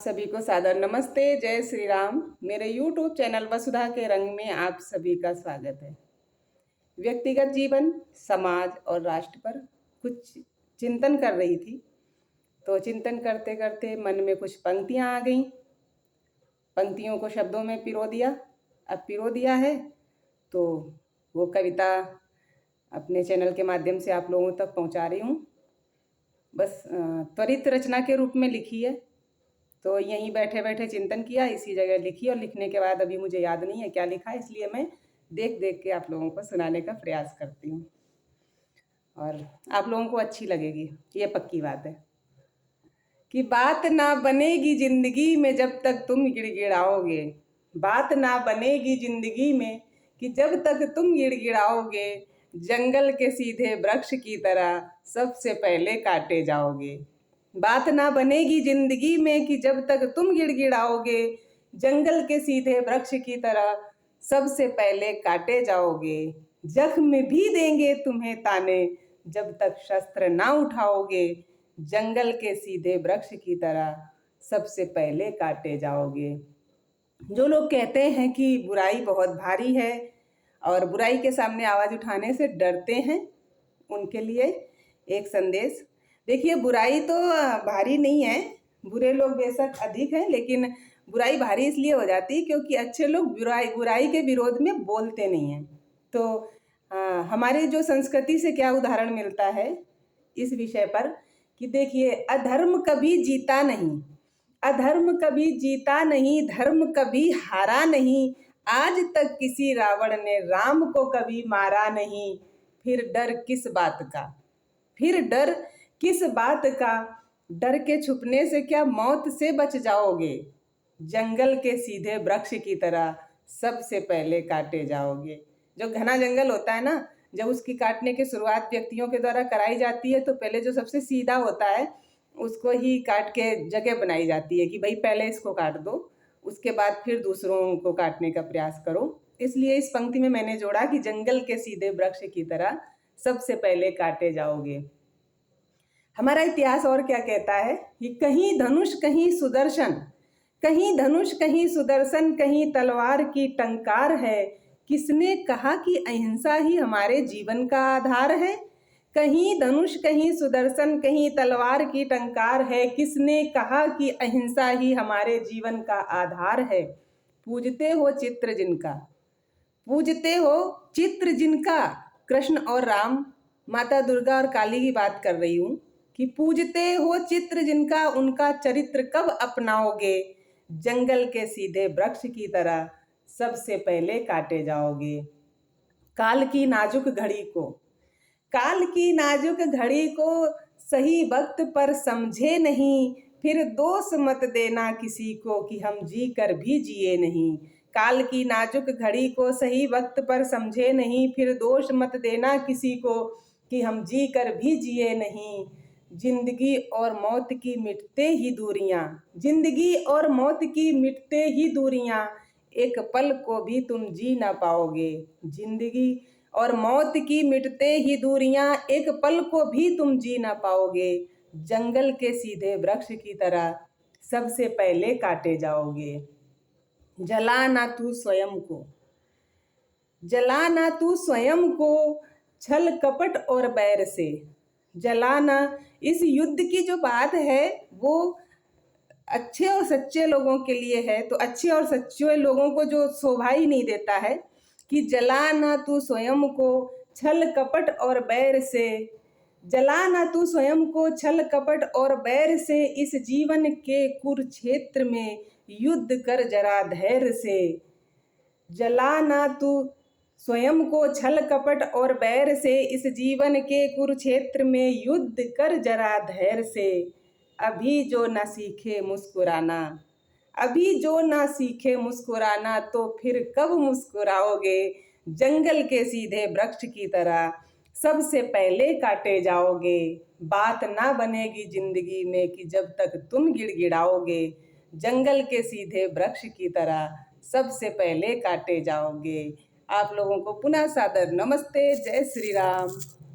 सभी को सादर नमस्ते। जय श्री राम। मेरे YouTube चैनल वसुधा के रंग में आप सभी का स्वागत है। व्यक्तिगत जीवन, समाज और राष्ट्र पर कुछ चिंतन कर रही थी, तो चिंतन करते करते मन में कुछ पंक्तियां आ गईं। पंक्तियों को शब्दों में पिरो दिया। अब पिरो दिया है तो वो कविता अपने चैनल के माध्यम से आप लोगों तक पहुंचा रही हूँ। बस त्वरित रचना के रूप में लिखी है, तो यहीं बैठे बैठे चिंतन किया, इसी जगह लिखी और लिखने के बाद अभी मुझे याद नहीं है क्या लिखा है, इसलिए मैं देख देख के आप लोगों को सुनाने का प्रयास करती हूँ और आप लोगों को अच्छी लगेगी, ये पक्की बात है। कि बात ना बनेगी जिंदगी में जब तक तुम गिड़गिड़ाओगे। बात ना बनेगी जिंदगी में कि जब तक तुम गिड़गिड़ाओगे। जंगल के सीधे वृक्ष की तरह सबसे पहले काटे जाओगे। बात ना बनेगी जिंदगी में कि जब तक तुम गिड़गिड़ाओगे। जंगल के सीधे वृक्ष की तरह सबसे पहले काटे जाओगे। जख्म भी देंगे तुम्हें ताने जब तक शस्त्र ना उठाओगे। जंगल के सीधे वृक्ष की तरह सबसे पहले काटे जाओगे। जो लोग कहते हैं कि बुराई बहुत भारी है और बुराई के सामने आवाज़ उठाने से डरते हैं, उनके लिए एक संदेश। देखिए, बुराई तो भारी नहीं है, बुरे लोग बेशक अधिक हैं, लेकिन बुराई भारी इसलिए हो जाती क्योंकि अच्छे लोग बुराई के विरोध में बोलते नहीं हैं। तो हमारी जो संस्कृति से क्या उदाहरण मिलता है इस विषय पर कि देखिए, अधर्म कभी जीता नहीं, अधर्म कभी जीता नहीं, धर्म कभी हारा नहीं। आज तक किसी रावण ने राम को कभी मारा नहीं। फिर डर किस बात का, फिर डर किस बात का। डर के छुपने से क्या मौत से बच जाओगे। जंगल के सीधे वृक्ष की तरह सबसे पहले काटे जाओगे। जो घना जंगल होता है ना, जब उसकी काटने की शुरुआत व्यक्तियों के द्वारा कराई जाती है तो पहले जो सबसे सीधा होता है उसको ही काट के जगह बनाई जाती है कि भाई पहले इसको काट दो, उसके बाद फिर दूसरों को काटने का प्रयास करो। इसलिए इस पंक्ति में मैंने जोड़ा कि जंगल के सीधे वृक्ष की तरह सबसे पहले काटे जाओगे। हमारा इतिहास और क्या कहता है कि कहीं धनुष कहीं सुदर्शन, कहीं धनुष कहीं सुदर्शन, कहीं तलवार की टंकार है। किसने कहा कि अहिंसा ही हमारे जीवन का आधार है। कहीं धनुष कहीं सुदर्शन, कहीं तलवार की टंकार है। किसने कहा कि अहिंसा ही हमारे जीवन का आधार है। पूजते हो चित्र जिनका, पूजते हो चित्र जिनका। कृष्ण और राम, माता दुर्गा और काली की बात कर रही हूँ कि पूजते हो चित्र जिनका, उनका चरित्र कब अपनाओगे। जंगल के सीधे वृक्ष की तरह सबसे पहले काटे जाओगे। काल की नाजुक घड़ी को, काल की नाजुक घड़ी को सही वक्त पर समझे नहीं। फिर दोष मत देना किसी को कि हम जी कर भी जिए नहीं। काल की नाजुक घड़ी को सही वक्त पर समझे नहीं। फिर दोष मत देना किसी को कि हम जी कर भी जिए नहीं। जिंदगी और मौत की मिटते ही दूरियां, जिंदगी और मौत की मिटते ही दूरियां। एक पल को भी तुम जी ना पाओगे। जिंदगी और मौत की मिटते ही दूरियां, एक पल को भी तुम जी ना पाओगे। जंगल के सीधे वृक्ष की तरह सबसे पहले काटे जाओगे। जला ना तू स्वयं को, जला ना तू स्वयं को छल कपट और बैर से। जलाना, इस युद्ध की जो बात है वो अच्छे और सच्चे लोगों के लिए है, तो अच्छे और सच्चे लोगों को जो शोभा ही नहीं देता है कि जलाना तू स्वयं को छल कपट और बैर से। जलाना तू स्वयं को छल कपट और बैर से। इस जीवन के कुरुक्षेत्र में युद्ध कर जरा धैर्य से। जलाना तू स्वयं को छल कपट और बैर से। इस जीवन के कुरुक्षेत्र में युद्ध कर जरा धैर्य से। अभी जो न सीखे मुस्कुराना, अभी जो ना सीखे मुस्कुराना, तो फिर कब मुस्कुराओगे। जंगल के सीधे वृक्ष की तरह सबसे पहले काटे जाओगे। बात ना बनेगी जिंदगी में कि जब तक तुम गिड़गिड़ाओगे। जंगल के सीधे वृक्ष की तरह सबसे पहले काटे जाओगे। आप लोगों को पुनः सादर नमस्ते। जय श्री राम।